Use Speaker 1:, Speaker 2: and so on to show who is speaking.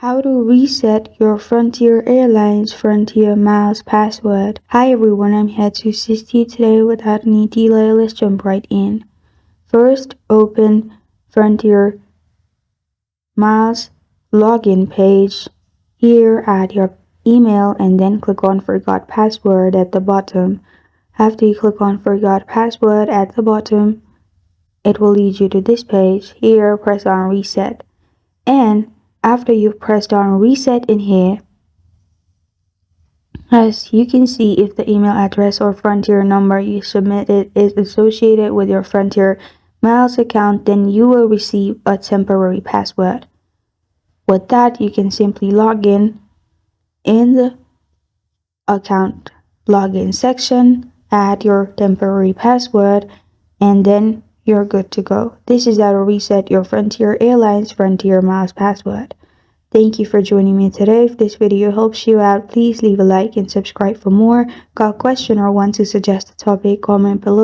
Speaker 1: How to reset your Frontier Airlines Frontier Miles password. Hi everyone, I'm here to assist you today. Without any delay, let's jump right in. First, open Frontier Miles login page. Here, add your email and then click on Forgot Password at the bottom. After you click on Forgot Password at the bottom, it will lead you to this page. Here, press on Reset. And after you've pressed on reset in here, as you can see, if the email address or Frontier number you submitted is associated with your Frontier Miles account, then you will receive a temporary password. With that, you can simply log in the account login section, add your temporary password, and then you're good to go. This is how to reset your Frontier Airlines Frontier Miles password. Thank you for joining me today. If this video helps you out, please leave a like and subscribe for more. Got a question or want to suggest a topic, comment below.